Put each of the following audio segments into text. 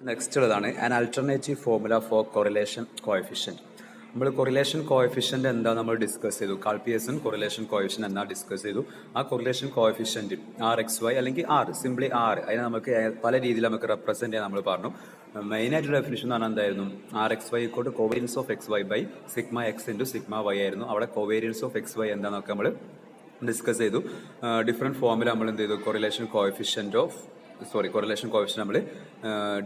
Next ഉള്ളതാണ് an alternative formula for correlation coefficient. നമ്മൾ correlation coefficient എന്താ നമ്മൾ ഡിസ്കസ് ചെയ്തു. കാൾപിയേഴ്സൺ കൊറിലേഷൻ കോഎഫിഷ്യൻ്റ് എന്താ ഡിസ്കസ് ചെയ്തു. ആ കൊറിലേഷൻ കോഎഫിഷ്യൻറ്റ് RXY അല്ലെങ്കിൽ R, സിംപ്ലി R, അതിനെ നമുക്ക് പല രീതിയിൽ നമുക്ക് റെപ്രസെൻറ്റ് ചെയ്യാൻ നമ്മൾ പറഞ്ഞു. മെയിനായിട്ട് ഡെഫിനിഷൻ എന്ന് പറഞ്ഞാൽ എന്തായിരുന്നു, RXY = covariance of XY by sigma X into sigma Y ആയിരുന്നു. അവിടെ കോവേരിയൻസ് ഓഫ് XY എന്താണെന്നൊക്കെ നമ്മൾ ഡിസ്കസ് ചെയ്തു. ഡിഫറെൻറ്റ് ഫോമിൽ നമ്മൾ എന്ത് ചെയ്തു, കൊറിലേഷൻ കോഎഫിഷ്യൻ്റ് നമ്മൾ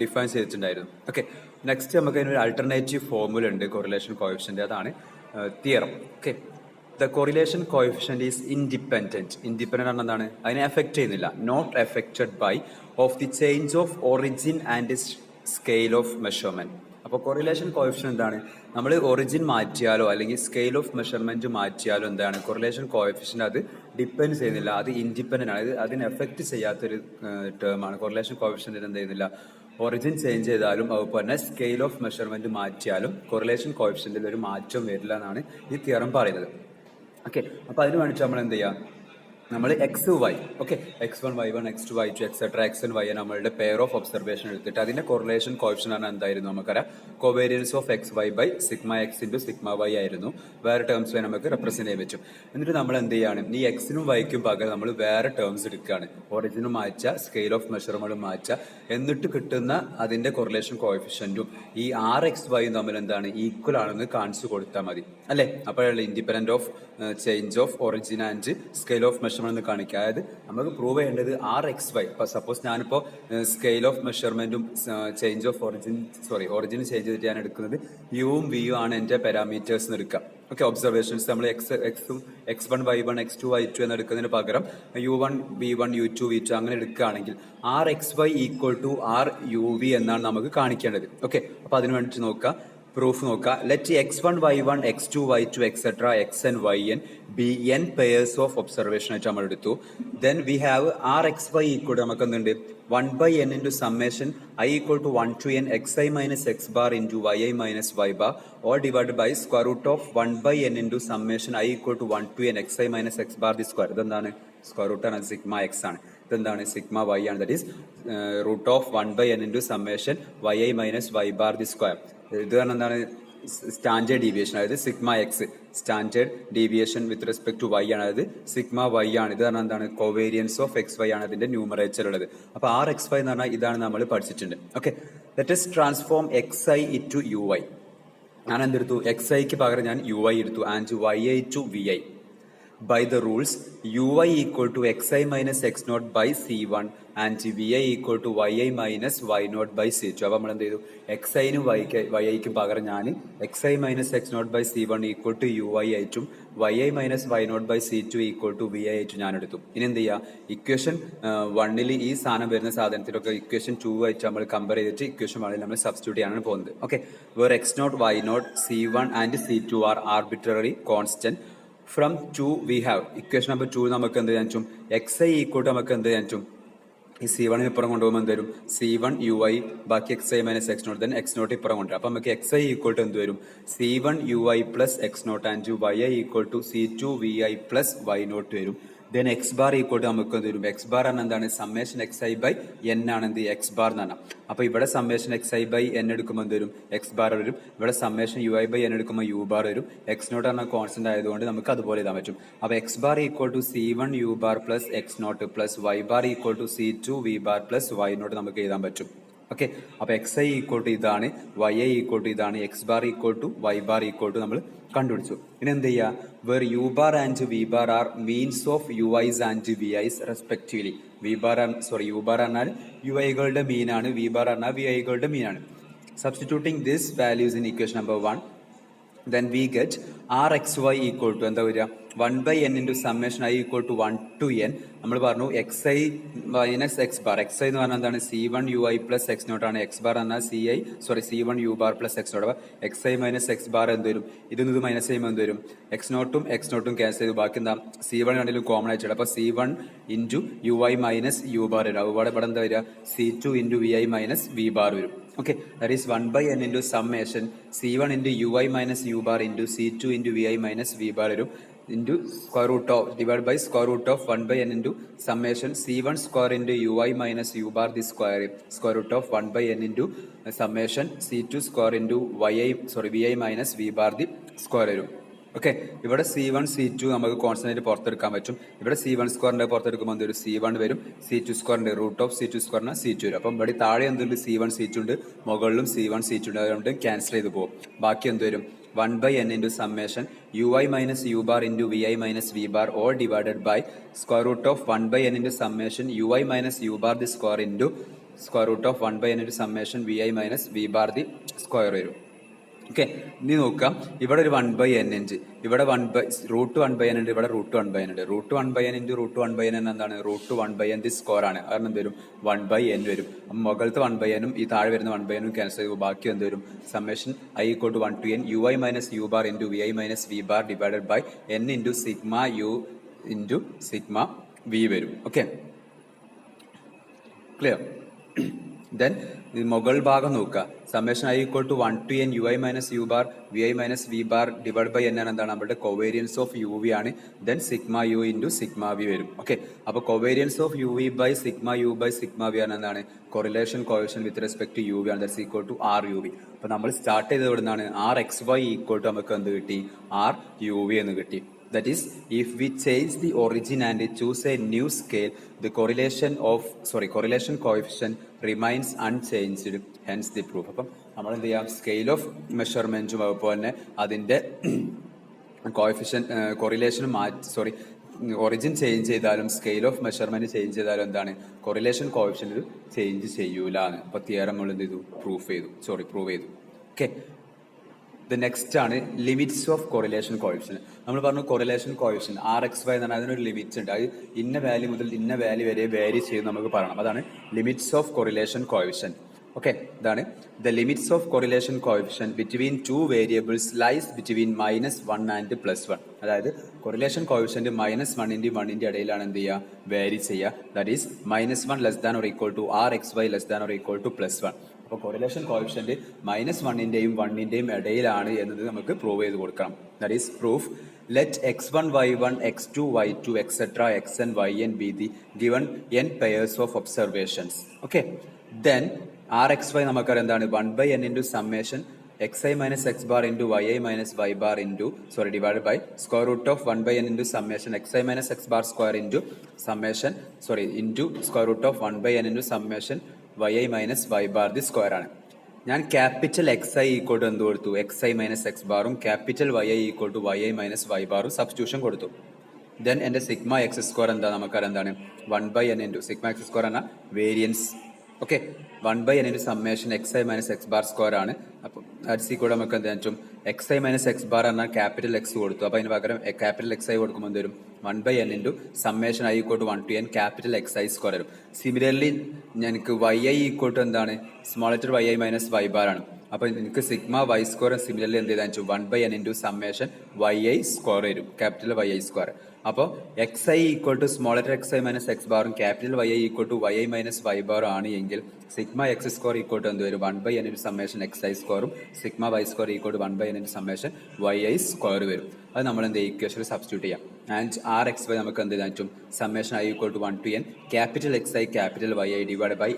ഡിഫൈൻ ചെയ്തിട്ടുണ്ടായിരുന്നു. ഓക്കെ, നെക്സ്റ്റ് നമുക്ക് അതിനൊരു ആൾട്ടർനേറ്റീവ് ഫോർമുല ഉണ്ട് കൊറിലേഷൻ കോഎഫിഷ്യൻ്റ്, അതാണ് theorem. Okay, the correlation coefficient is independent ആണ്. എന്താണ്, അതിനെ എഫക്റ്റ് ചെയ്യുന്നില്ല. Not affected by of the change of origin and scale of measurement. അപ്പോൾ കൊറിലേഷൻ കോഎഫിഷ്യൻ്റ് എന്താണ്, നമ്മൾ ഒറിജിൻ മാറ്റിയാലോ അല്ലെങ്കിൽ സ്കെയിൽ ഓഫ് മെഷർമെൻറ്റ് മാറ്റിയാലോ എന്താണ്, കൊറിലേഷൻ കോഎഫിഷ്യൻ്റ് അത് ഡിപ്പെൻഡ് ചെയ്യുന്നില്ല, അത് ഇൻഡിപെൻഡൻ്റ് ആണ്. അതിനെ എഫക്റ്റ് ചെയ്യാത്തൊരു ടേമാണ്. കൊറിലേഷൻ കോഎഫിഷ്യൻ്റ് എന്ത് ചെയ്യുന്നില്ല, ഒറിജിൻ ചേഞ്ച് ചെയ്താലും അതുപോലെ തന്നെ സ്കെയിൽ ഓഫ് മെഷർമെൻറ്റ് മാറ്റിയാലും കൊറിലേഷൻ കോഎഫിഷ്യൻറ്റിൽ ഒരു മാറ്റം വരില്ല എന്നാണ് ഈ തിയറം പറയുന്നത്. ഓക്കെ, അപ്പോൾ അതിന് വേണ്ടിയിട്ട് നമ്മൾ എന്ത് ചെയ്യാം, നമ്മൾ XY, okay, X1 Y1 X2 Y2 etcetera XN Y നമ്മളുടെ പെയർ ഓഫ് ഒബ്സർവേഷൻ എടുത്തിട്ട് അതിന്റെ കൊറിലേഷൻ കോഎഫിഷ്യന്റ് ആണ് എന്തായിരുന്നു നമുക്കറിയാം, covariance of XY by sigma X into sigma Y ആയിരുന്നു. വേറെ ടേംസ് നമുക്ക് റെപ്രസെന്റ് ചെയ്യാൻ പറ്റും. എന്നിട്ട് നമ്മൾ എന്ത് ചെയ്യാണ്, ഈ എക്സിനും വൈക്കും പകരം നമ്മൾ വേറെ ടേംസ് എടുക്കുകയാണ്. ഒറിജിനും മാറ്റുക, സ്കെയിൽ ഓഫ് മെഷർമെന്റും മാറ്റുക, എന്നിട്ട് കിട്ടുന്ന അതിന്റെ കൊറിലേഷൻ കോഎഫിഷ്യന്റും ഈ RXY തമ്മിൽ എന്താണ്, ഈക്വൽ ആണെന്ന് കാണിച്ചു കൊടുത്താൽ മതി അല്ലെ. അപ്പോഴല്ലേ independent of change of origin and scale of measurement കാണിക്കുക. അതായത് നമുക്ക് പ്രൂവ് ചെയ്യേണ്ടത് RXY. ഇപ്പൊ സപ്പോസ് ഞാനിപ്പോ സ്കെയിൽ ഓഫ് മെഷർമെന്റും ചേഞ്ച് ഓഫ് ഒറിജിൻ ചേഞ്ച് ചെയ്തിട്ട് ഞാൻ എടുക്കുന്നത് യുവും വിയും ആണ് എന്റെ പാരാമീറ്റേഴ്സ് എന്ന് എടുക്കാം. ഓക്കെ, ഒബ്സർവേഷൻസ് നമ്മൾ എക്സും X1 Y1 X2 Y2 എന്ന് എടുക്കുന്നതിന് പകരം U1 V1 U2 V2 അങ്ങനെ എടുക്കുകയാണെങ്കിൽ RXY = RUV എന്നാണ് നമുക്ക് കാണിക്കേണ്ടത്. ഓക്കെ, അപ്പൊ അതിന് വേണ്ടിയിട്ട് നോക്കുക, പ്രൂഫ് നോക്കുക. Let X1 Y1 X2 Y2 etcetera XN YN B N pairs of observation ആയിട്ട് നമ്മൾ എടുത്തു. ദെൻ വി ഹാവ് RXY = നമുക്ക് എന്തുണ്ട്, 1/n into summation I = 1 to n xi minus x bar into yi minus y bar all divided by square root of 1/n into summation I = 1 to n xi minus x bar the square. ഇതെന്താണ്, square root ആണ്, sigma x ആണ്. ഇതെന്താണ്, sigma y ആണ്. That is root of 1/n into summation yi minus y bar the square. ഇത് കാരണം എന്താണ്, standard deviation, അതായത് sigma x standard deviation with respect to y ആണ്, അതായത് സിഗ്മ വൈ ആണ്. ഇത് കാരണം എന്താണ്, കോവേരിയൻസ് ഓഫ് XY ആണ് അതിന്റെ ന്യൂമറേച്ചർ ഉള്ളത്. അപ്പൊ RXY എന്ന് പറഞ്ഞാൽ ഇതാണ് നമ്മൾ പഠിച്ചിട്ടുണ്ട്. Okay, let us transform XI into UI. ഞാൻ എന്തെടുത്തു, XIക്ക് പകരം ഞാൻ UI എടുത്തു, and YI to VI. By the rules, UI = xi minus x0 by C1 and VI = yi minus y0 by C2. അപ്പോൾ നമ്മൾ എന്ത് ചെയ്തു, XIനും YIക്കും പകരം ഞാൻ xi minus x0 by C1 = UI ആയിട്ടും yi minus y0 by C2 = VI ആയിട്ടും ഞാൻ എടുത്തു. ഇനി എന്ത് ചെയ്യുക, ഇക്വേഷൻ 1ൽ ഈ സാധനം വരുന്ന സാധനത്തിലൊക്കെ ഇക്വേഷൻ 2 ആയിട്ട് നമ്മൾ കമ്പയർ ചെയ്തിട്ട് ഇക്വേഷൻ 1ൽ നമ്മൾ സബ്സ്റ്റിറ്റ്യൂട്ട് ചെയ്യാനാണ് പോകുന്നത്. Okay, where x0 y0 C1 and C2 are arbitrary constant. From 2 we have equation number 2 നമുക്ക് എന്ത് ചെയ്യാൻ പറ്റും, XI = നമുക്ക് എന്ത് ചെയ്യാൻ പറ്റും, ഈ C1 ഇപ്പുറം കൊണ്ടുപോകുമ്പോൾ എന്ത് വരും, C1 UI ബാക്കി xi minus x0 then x0 ഇപ്പുറം കൊണ്ടുവരും. അപ്പൊ നമുക്ക് XI = എന്ത് വരും, C1 UI plus x0 and yi = C2 VI plus y0 വരും. ദെൻ എക്സ് ബാർ = നമുക്ക് എന്ത് വരും, എക്സ് ബാർ ആണ് എന്താണ്, സമ്മേഷൻ XI ബൈ N ആണ് എന്ത്, എക്സ് ബാർ എന്ന് പറഞ്ഞാൽ. അപ്പൊ ഇവിടെ സമ്മേഷൻ XI ബൈ N എടുക്കുമ്പോൾ എന്ത് വരും, എക്സ് ബാർ വരും. ഇവിടെ സമ്മേഷൻ UI ബൈ N എടുക്കുമ്പോൾ U ബാർ വരും. X0 എന്ന കോൺസ്റ്റന്റ് ആയതുകൊണ്ട് നമുക്ക് അതുപോലെ എഴുതാൻ പറ്റും. അപ്പൊ X bar = C1 U bar plus x0 plus y bar = C2 V bar plus y0 നമുക്ക് എഴുതാൻ പറ്റും. ഓക്കെ, അപ്പൊ XI = ഇതാണ്, YI = ഇതാണ്, എക്സ് ബാർ = y ബാർ = നമ്മൾ കണ്ടുപിടിച്ചു. ഇനി എന്ത് ചെയ്യുക, where U bar and V bar are means of UIs and VIs respectively. U bar എന്നാൽ UIകളുടെ മീൻ ആണ്, V ബാർ എന്നാൽ VIകളുടെ മീൻ ആണ്. Substituting this values in equation number 1, then we get RXY = എന്താ വരിക, 1/n into summation I = 1 to n. നമ്മൾ പറഞ്ഞു XI minus x bar. XI എന്ന് പറഞ്ഞാൽ എന്താണ്, C1 UI plus x0 ആണ്. X bar എന്നാൽ C1 U bar plus x0. അപ്പൊ XI minus x bar എന്ത് വരും, ഇത് മൈനസ് ചെയ്യുമ്പോൾ എന്ത് വരും, x0 x0 ക്യാൻസൽ ചെയ്തു, ബാക്കി എന്താ, C1 രണ്ടിലും കോമൺ ആയിട്ട്. അപ്പൊ C1 into UI minus U bar വരും. അവിടെ ഇവിടെ എന്താ വരിക, C2 into VI minus V bar വരും. Okay, that is 1/n into summation C1 into UI minus U bar into C2 into VI minus V bar വരും. into square root of divided by square root of 1 by n into summation c1 square into ui minus u bar the square root of 1 by n into summation c2 square into vi minus v bar the square വരും. Okay, ഇവിടെ C1 C2 നമുക്ക് constant ആയിട്ട് പുറത്തെടുക്കാൻ പറ്റും. ഇവിടെ C1 സ്ക്വയറിന്റെ പുറത്തെടുക്കുമ്പോൾ എന്തൊരു C1 വരും, C2 സ്ക്വയറിന്റെ റൂട്ട് ഓഫ് C2 സ്ക്വയറിന് C2 വരും. അപ്പം ഇവിടെ താഴെ എന്തുണ്ട്, C1 C2 ഉണ്ട്, മുകളിലും C1 C2 ഉണ്ട്. അതുകൊണ്ട് ക്യാൻസൽ ചെയ്ത് പോകും. ബാക്കി എന്ത് വരും, 1 by n into summation ui minus u bar into vi minus v bar all divided by square root of 1 by n into summation ui minus u bar the square into square root of 1 by n into summation vi minus v bar the square വരും. Okay, ഇനി നോക്കാം, ഇവിടെ ഒരു 1 by n ഉണ്ട്, ഇവിടെ root 1 by n ഉണ്ട്, ഇവിടെ root 1 by n ഉണ്ട്. Root 1 by n into root 1 by n എന്താണ്, root 1 by n the square ആണ്. കാരണം എന്ത് വരും, 1 by n വരും. അപ്പം മുകളിലത്തെ 1 by n ഉം ഈ താഴെ വരുന്ന 1 by n ഉം ക്യാൻസൽ ചെയ്യുമ്പോൾ ബാക്കി എന്ത് വരും, summation i equal to 1 to n ui minus u bar into vi minus v bar divided by n into sigma u into sigma v വരും. Okay, clear? ദെൻ മുകൾ ഭാഗം നോക്കുക, summation i equal to 1 to n ui minus u bar vi minus v bar divide by n ആണ് എന്താണ്, നമ്മുടെ covariance of u v ആണ്. Then sigma u into sigma v വരും. Okay, അപ്പോൾ covariance of u v by sigma u by sigma v ആണ് എന്താണ്, correlation coefficient with respect to u v ആണ്. That's equal to r u v. അപ്പോൾ നമ്മൾ start ചെയ്തത് ഇവിടെ നിന്നാണ്, r x y equal to നമുക്ക് എന്ത് കിട്ടി, r u v എന്ന് കിട്ടി. That is, if we change the origin and choose a new scale, the correlation coefficient remains unchanged. Hence the proof. അപ്പം നമ്മൾ എന്ത് ചെയ്യാം, സ്കെയിൽ ഓഫ് മെഷർമെന്റും അതുപോലെ തന്നെ അതിന്റെ കൊറിലേഷനും ഒറിജിൻ ചേഞ്ച് ചെയ്താലും സ്കെയിൽ ഓഫ് മെഷർമെന്റ് ചേഞ്ച് ചെയ്താലും എന്താണ്, കൊറിലേഷൻ കോഎഫിഷ്യന്റ് ചേഞ്ച് ചെയ്യൂലാണ്. അപ്പൊ തിയറം നമ്മൾ എന്ത് ചെയ്തു, പ്രൂവ് ചെയ്തു. ഓക്കെ, ദ നെക്സ്റ്റ് ആണ് ലിമിറ്റ്സ് ഓഫ് കൊറിലേഷൻ കോഎഫിഷ്യന്റ്. നമ്മൾ പറഞ്ഞു കൊറിലേഷൻ കോഎഫിഷ്യന്റ് RXY എന്ന് പറഞ്ഞാൽ അതിനൊരു ലിമിറ്റ്സ് ഉണ്ട്. അത് ഇന്ന വാല്യൂ മുതൽ ഇന്ന വാല്യൂ വരെ വേരി ചെയ്ത് നമുക്ക് പറയണം. അതാണ് limits of correlation coefficient. Okay, ഇതാണ് the limits of correlation coefficient between two variables lies between -1 and +1. അതായത് കൊറിലേഷൻ കോഎഫിഷ്യന്റ് -1 1 ഇടയിലാണ് എന്ത് ചെയ്യുക, വേരി ചെയ്യുക. That is -1 less than or equal to RXY less than or equal to +1. അപ്പോൾ correlation coefficient -1 ന്റെയും 1 ന്റെയും ഇടയിലാണ് എന്നത് നമുക്ക് പ്രൂവ് ചെയ്ത് കൊടുക്കണം. That is proof. Let x1 y1 x2 y2 etc xn yn be the given n pairs of observations. Okay, then rxy നമുക്കറിയാം എന്താണ്, 1 by n into summation xi minus x bar into yi minus y bar into divided by square root of 1 by n into summation xi minus x bar square into summation into square root of 1 by n into summation yi minus y bar the square ആണ്. ഞാൻ capital xi equal to എന്ത് കൊടുത്തു, xi minus x ബാറും capital yi equal to yi minus y ബാറും substitution കൊടുത്തു. Then എന്റെ sigma x square എന്താ, നമുക്കറിയാം എന്താണ്, 1 by n into sigma x square എന്ന variance. Okay, 1 by n into summation xi minus x bar square ആണ്. അപ്പം അറ്റ്സ് ഈക്വൽ നമുക്ക് എന്താ വെച്ചും xi മൈനസ് എക്സ് ബാർ എന്നാൽ ക്യാപിറ്റൽ എക്സ് കൊടുത്തു. അപ്പൊ അതിന് പകരം ക്യാപിറ്റൽ xi കൊടുക്കുമ്പോൾ എന്ത് വരും, 1 by n into summation i equal to 1 to n capital xi square വരും. സിമിലർലി എനിക്ക് yi ഈക്വൽ ടു എന്താണ്, small letter yi minus y bar ആണ്. അപ്പൊ എനിക്ക് സിഗ്മ y സ്ക്വയർ സിമിലർലി എന്ത് ചെയ്താൽ 1 by n into summation yi square വരും, capital yi square. അപ്പോൾ xi equal to small letter xi minus x ബാറും capital yi equal to yi minus y ബാറും ആണ് എങ്കിൽ sigma x square equal to എന്ത് വരും, 1 by n into summation xi സ്ക്വയറും sigma y square equal to 1 by n into summation yi square വരും. അത് നമ്മൾ എന്ത് ഇക്വേഷനിൽ സബ്സ്റ്റിറ്റ്യൂട്ട് ചെയ്യാം. ആൻഡ് RXY നമുക്ക് എന്ത് ചെയ്താൽ summation i equal to 1 to n capital xi capital yi divide by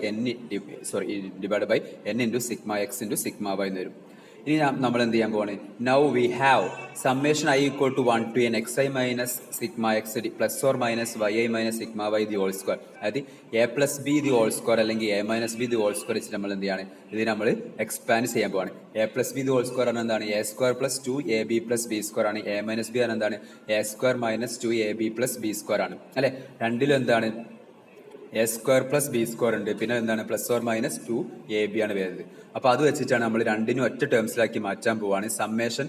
n into sigma x into sigma y എന്ന് വരും. ഇനി നമ്മൾ എന്ത് ചെയ്യാൻ പോവാണ്, now we have summation i equal to 1 to n xi minus sigma x plus or minus yi minus sigma y the whole square. അതായത് a+b the whole square അല്ലെങ്കിൽ a-b the whole square വെച്ചിട്ട് നമ്മൾ എന്ത് ചെയ്യാണ്, ഇത് നമ്മൾ expand ചെയ്യാൻ പോവാണ്. a+b ദി ഹോൾ സ്ക്വയർ ആണ് എന്താണ്, a square plus 2ab plus b square ആണ്. a-b ആണ് എന്താണ്, a square minus 2ab plus b square ആണ്. അല്ലെ, രണ്ടിലും എന്താണ് A square plus B square ഉണ്ട്, പിന്നെ എന്താണ് പ്ലസ് ഓർ മൈനസ് 2ab ആണ് വരുന്നത്. അപ്പൊ അത് വെച്ചിട്ടാണ് നമ്മൾ രണ്ടിനും ഒറ്റ ടേംസിലാക്കി മാറ്റാൻ പോവാണ്. Summation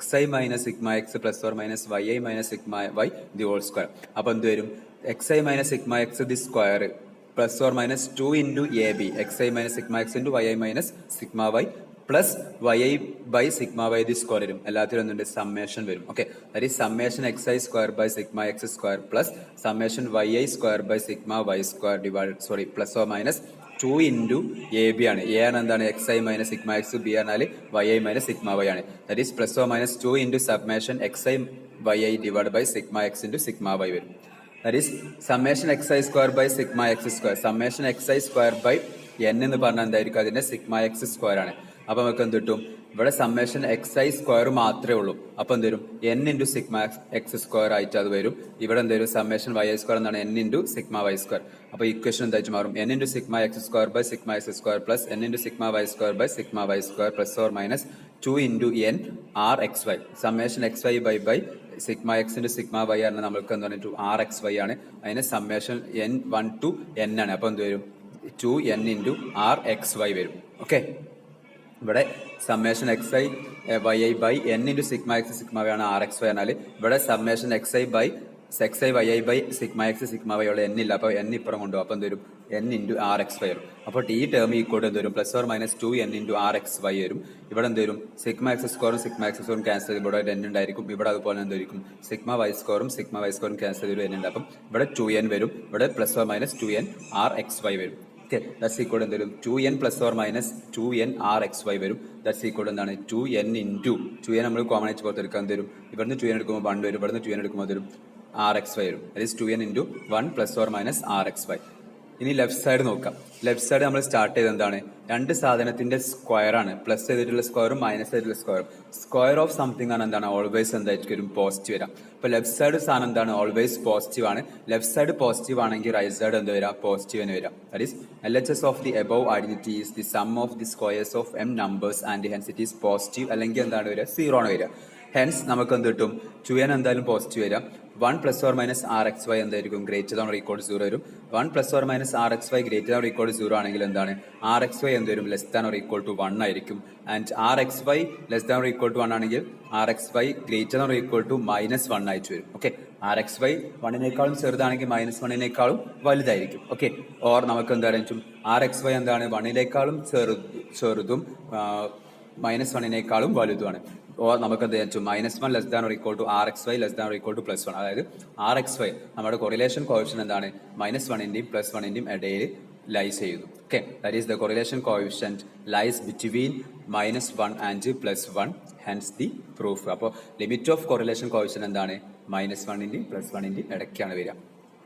xi minus sigma x plus or minus yi minus sigma y the whole square. അപ്പൊ എന്ത് വരും, xi minus sigma x the square plus or minus 2 into ab xi minus sigma x into yi minus sigma y plus yi by sigma y the square വരും. എല്ലാത്തിലും ഒന്നുണ്ട് summation വരും. Okay, that is summation xi square by sigma x square plus summation yi square by sigma y square divide plus or minus 2 into ab ആണ്. a ആണ് എന്താണ്, xi minus sigma X, b പറഞ്ഞാൽ yi minus sigma y ആണ്. That is plus or minus 2 into summation xi yi divided by sigma x into sigma y വരും. That is summation xi square by sigma x square. Summation xi square by n എന്ന് പറഞ്ഞാൽ എന്തായിരിക്കും? അതിന്റെ sigma x square ആണ്. അപ്പൊ നമുക്ക് എന്ത് കിട്ടും? ഇവിടെ സമ്മേഷൻ xi സ്ക്വയർ മാത്രമേ ഉള്ളൂ. അപ്പൊ എന്ത് വരും? n into sigma x square ആയിട്ട് അത് വരും. ഇവിടെ എന്ത് വരും? സമ്മേഷൻ y സ്ക്വയർ എന്നാണ് n into sigma y square. അപ്പൊ ഇക്വേഷൻ എന്തായിട്ട് മാറും? n into sigma x square by sigma x square plus n into sigma y square by sigma y square plus or minus 2 into n r X y. Summation xy by sigma X into sigma y ആണ് നമ്മൾക്ക് എന്ന് പറഞ്ഞിട്ട് R X Y ആണ്. അതിന് summation n1 to n ആണ്. അപ്പൊ എന്ത് വരും? 2n into r X y വരും. ഓക്കെ, ഇവിടെ summation xi yi by n into sigma x sigma y ആണ് ആർ എക്സ് വൈ എന്നാൽ ഇവിടെ summation xi yi by sigma x sigma y ഉള്ള n ഇല്ല. അപ്പൊ n ഇപ്പുറം കൊണ്ടുപോകും. അപ്പൊ എന്ത് വരും? n into r X y വരും. അപ്പോൾ ഈ ടേം ഈക്വൽ എന്ത് വരും? Plus or minus 2n into r X y വരും. ഇവിടെ എന്ത് വരും? സിഗ്മ എക്സ് സ്ക്വയറും സിഗ്മ എക്സ് സ്ക്വയറും ക്യാൻസൽ ചെയ്യുമ്പോൾ ഇവിടെ n ഉണ്ടായിരിക്കും. ഇവിടെ അതുപോലെ എന്തായിരിക്കും? സിഗ്മ വൈ സ്ക്വയറും സിഗ്മ വൈ സ്ക്വയറും ക്യാൻസൽ ചെയ്ത് n ഉണ്ട്. അപ്പം ഇവിടെ 2n വരും. ഇവിടെ plus or minus 2n r X y വരും. ഓക്കെ, ദാറ്റ്സ് ഈക്വൽ എന്ത് വരും? 2n plus or minus 2n r X y വരും. ദാറ്റ്സ് ഈക്വൽ എന്താണ്? 2n ഇൻറ്റു 2n നമ്മൾ കോമൺ ആയിട്ട് പുറത്തെടുക്കാൻ തരും. ഇവിടുന്ന് 2n എടുക്കുമ്പോൾ 1 വരും. ഇവിടുന്ന് 2n എടുക്കുമ്പോൾ തരും ആർ എക്സ് വൈ വരും. That is 2n into 1 plus or minus r X y. ഇനി ലെഫ്റ്റ് സൈഡ് നോക്കാം. ലെഫ്റ്റ് സൈഡ് നമ്മൾ സ്റ്റാർട്ട് ചെയ്ത് എന്താണ്? രണ്ട് സാധനത്തിന്റെ സ്ക്വയർ ആണ്. പ്ലസ് ചെയ്തിട്ടുള്ള സ്ക്വയറും മൈനസ് ചെയ്തിട്ടുള്ള സ്ക്വയറും. സ്ക്വയർ ഓഫ് സംതിങ് ആണ് എന്താണ്? ഓൾവേസ് എന്തായിരിക്കും? പോസിറ്റീവ് വരാം. അപ്പൊ ലെഫ്റ്റ് സൈഡ് സാധനം എന്താണ്? ഓൾവേസ് പോസിറ്റീവ് ആണ്. ലെഫ്റ്റ് സൈഡ് പോസിറ്റീവ് ആണെങ്കിൽ റൈറ്റ് സൈഡ് എന്ത് വരാം? പോസിറ്റീവ് തന്നെ വരാം. That is LHS of the above identity is the sum of the squares of m numbers and hence it is positive. അല്ലെങ്കിൽ എന്താണ് വരിക? 0 ആണ് വരിക. ഹെൻസ് നമുക്ക് എന്ത് കിട്ടും? 2n എന്തായാലും പോസിറ്റീവ് വരാം. 1 plus or minus r X y എന്തായിരിക്കും? Greater than or equal to 0 വരും. 1 plus or minus r X y greater than or equal to 0 ആണെങ്കിൽ എന്താണ്? ആർ എക്സ് വൈ എന്ത് വരും? Less than or equal to 1 ആയിരിക്കും. And r X y less than or equal to 1 ആണെങ്കിൽ r X y greater than or equal to minus 1 ആയിട്ട് വരും. Okay, R X Y 1നേക്കാളും ചെറുതാണെങ്കിൽ minus 1നേക്കാളും വലുതായിരിക്കും. Okay, or നമുക്ക് എന്തായിരിക്കും? ആർ എക്സ് വൈ എന്താണ്? 1നേക്കാളും ചെറുതും മൈനസ് 1നേക്കാളും വലുതുമാണ്. ഓർ നമുക്ക് എന്ത് ചെയ്യാൻ? Minus 1 less than or equal to r X y less than or equal to plus 1. അതായത് ആർ എക്സ് വൈ നമ്മുടെ കൊറിലേഷൻ കോഎഫിഷ്യന്റ് എന്താണ്? മൈനസ് 1ന്റെയും പ്ലസ് 1ന്റെയും ഇടയിൽ ലൈസ് ചെയ്യുന്നു. Okay, that is the correlation coefficient lies between -1 and +1. Hence the proof. അപ്പോൾ ലിമിറ്റ് ഓഫ് കൊറിലേഷൻ കോഎഫിഷ്യന്റ് എന്താണ്? -1ന്റെയും +1ന്റെയും ഇടയ്ക്കാണ് വരിക.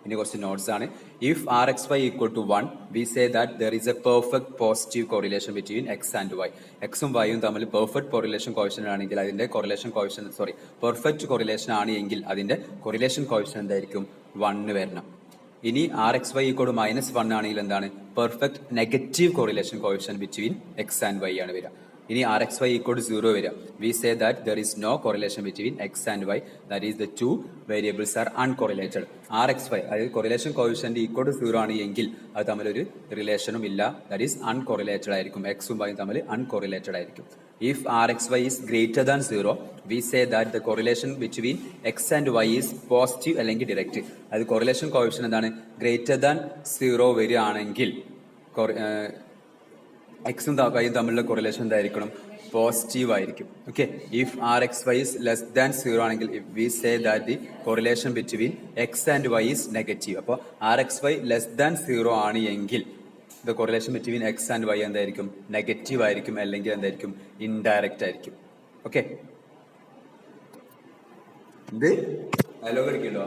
ഇനി കുറച്ച് നോട്ട്സ് ആണ്. If r X y equal to 1 we say that there is a perfect positive correlation between x and y. എക്സും വൈയും തമ്മിൽ പെർഫെക്റ്റ് കോറിലേഷൻ കോഎഫിഷ്യന്റ് ആണെങ്കിൽ അതിന്റെ കൊറിലേഷൻ കോഎഫിഷ്യന്റ് പെർഫെക്റ്റ് കോറിലേഷൻ ആണ് എങ്കിൽ അതിന്റെ കൊറിലേഷൻ കോഎഫിഷ്യന്റ് എന്തായിരിക്കും? 1 വരണം. ഇനി r X y equal to -1 ആണെങ്കിൽ എന്താണ്? Perfect negative correlation coefficient between x and y ആണ് വരിക. ഇനി r X y equal to 0 വരിക. We say that there is no correlation between x and y. That is the two variables are uncorrelated. R X y അതായത് correlation coefficient equal to 0 ആണ് എങ്കിൽ അത് തമ്മിലൊരു റിലേഷനും ഇല്ല. ദാറ്റ് ഈസ് അൺകോറിലേറ്റഡ് ആയിരിക്കും. എക്സും വൈയും തമ്മിൽ അൺകോറിലേറ്റഡ് ആയിരിക്കും. If rxy is greater than 0, we say that the correlation between x and y is positive അല്ലെങ്കിൽ direct. അത് correlation coefficient എന്താണ്? greater than 0 വരികയാണെങ്കിൽ എക്സും വൈയും തമ്മിലുള്ള കൊറിലേഷൻ എന്തായിരിക്കണം? പോസിറ്റീവ് ആയിരിക്കും. Okay, if r X y is less than 0 ആണെങ്കിൽ we say that the correlation between x and y is negative. അപ്പോൾ r X y less than 0 ആണ് എങ്കിൽ the correlation between x and y എന്തായിരിക്കും? Negative ആയിരിക്കും, അല്ലെങ്കിൽ എന്തായിരിക്കും? Indirect ആയിരിക്കും. Okay, ഇത് ഡയലോഗ് അടിക്കല്ലോ.